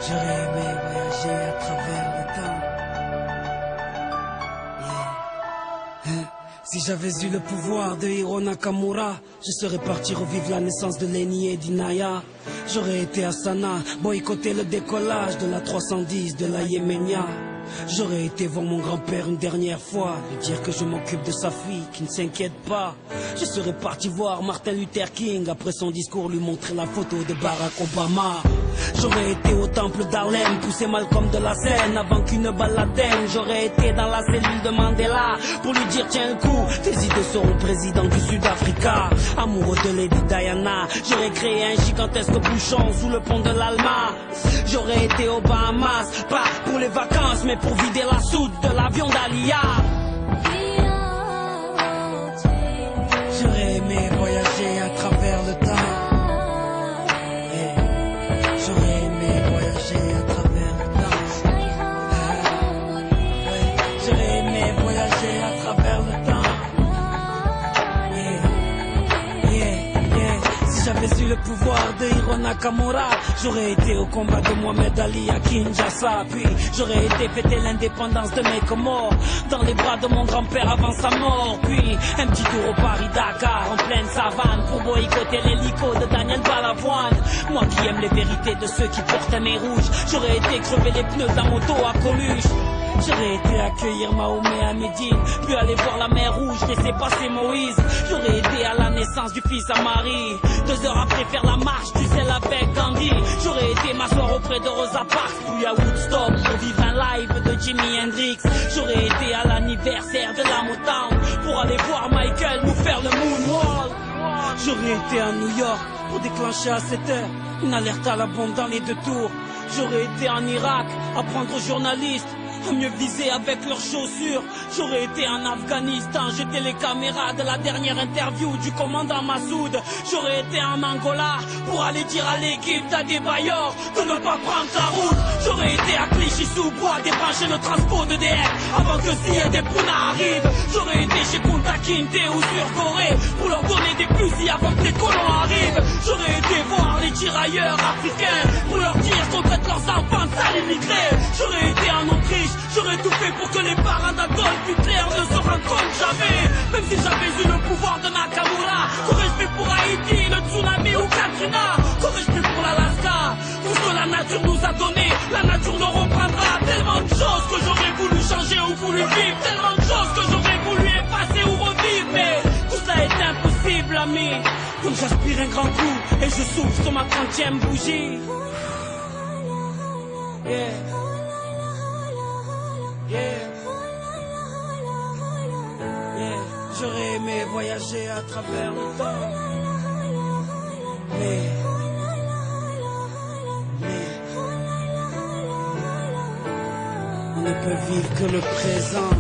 J'aurais aimé voyager à travers le temps. Yeah. Si j'avais eu le pouvoir de Hiro Nakamura, je serais parti revivre la naissance de Lenny et d'Inaya. J'aurais été à Sana, boycotter le décollage de la 310 de la Yéménia. J'aurais été voir mon grand-père une dernière fois, lui dire que je m'occupe de sa fille, qui ne s'inquiète pas. Je serais parti voir Martin Luther King, après son discours lui montrer la photo de Barack Obama. J'aurais été au temple d'Harlem, pousser Malcolm de la scène avant qu'une balle l'atteigne. J'aurais été dans la cellule de Mandela pour lui dire tiens le coup, tes idées seront président du Sud-Africa. Amoureux de Lady Diana, j'aurais créé un gigantesque bouchon sous le pont de l'Alma. J'aurais été aux Bahamas, pas pour les vacances mais pour vider la soute de l'avion d'Alia. J'aurais aimé voyager à travers le temps. J'aurais aimé voyager à travers le temps. J'aurais aimé voyager à travers le temps. Si j'avais eu le pouvoir de Hiro Nakamura, j'aurais été au combat de Mohamed Ali à Kinshasa. Puis j'aurais été fêter l'indépendance de mes Comores dans les bras de mon grand-père avant sa mort. Puis un petit tour au Paris-Dakar en pleine savane pour boycotter l'hélico de Daniel Balavoine. Moi qui aime les vérités de ceux qui portent un nez rouge, j'aurais été crever les pneus d'un moto à Coluche. J'aurais été accueillir Mahomet à Médine, puis aller voir la mer Rouge, laisser passer Moïse. J'aurais été à la naissance du fils à Marie, 2 heures après faire la marche du sel avec Gandhi. J'aurais été m'asseoir auprès de Rosa Parks, puis à Woodstock pour vivre un live de Jimi Hendrix. J'aurais été à l'anniversaire de la Motown pour aller voir Michael nous faire le moonwalk. J'aurais été à New York pour déclencher à 7 heures une alerte à la bombe dans les 2 tours. J'aurais été en Irak apprendre aux journalistes à mieux viser avec leurs chaussures. J'aurais été en Afghanistan, jeter les caméras de la dernière interview du commandant Massoud. J'aurais été en Angola pour aller dire à l'équipe d'Adebayor de ne pas prendre la route. J'aurais été à Clichy-sous-Bois débrancher le transport d'EDF avant que Ziyad et Pouna arrivent. J'aurais été chez Kunta Kinte ou sur Corée pour leur donner des fusils avant que les colons arrivent. J'aurais été voir les tirailleurs africains pour leur dire qu'on traite leurs enfants de sales immigrés. J'aurais été en Autriche, j'aurais tout fait pour que les parents d'Adolf Hitler ne se rendent compte jamais. Même si j'avais eu le pouvoir de Nakamura, qu'aurais-je fait pour Haïti, le tsunami ou Katrina? Qu'aurais-je fait pour l'Alaska? Tout ce que la nature nous a donné, la nature nous reprendra. Tellement de choses que j'aurais voulu changer ou voulu vivre, tellement de choses que j'aurais voulu effacer ou revivre. Mais tout ça est impossible, ami. Donc j'aspire un grand coup et je souffle sur ma 30e bougie. Yeah. J'aurais aimé voyager à travers le temps. Mais on ne peut vivre que le présent.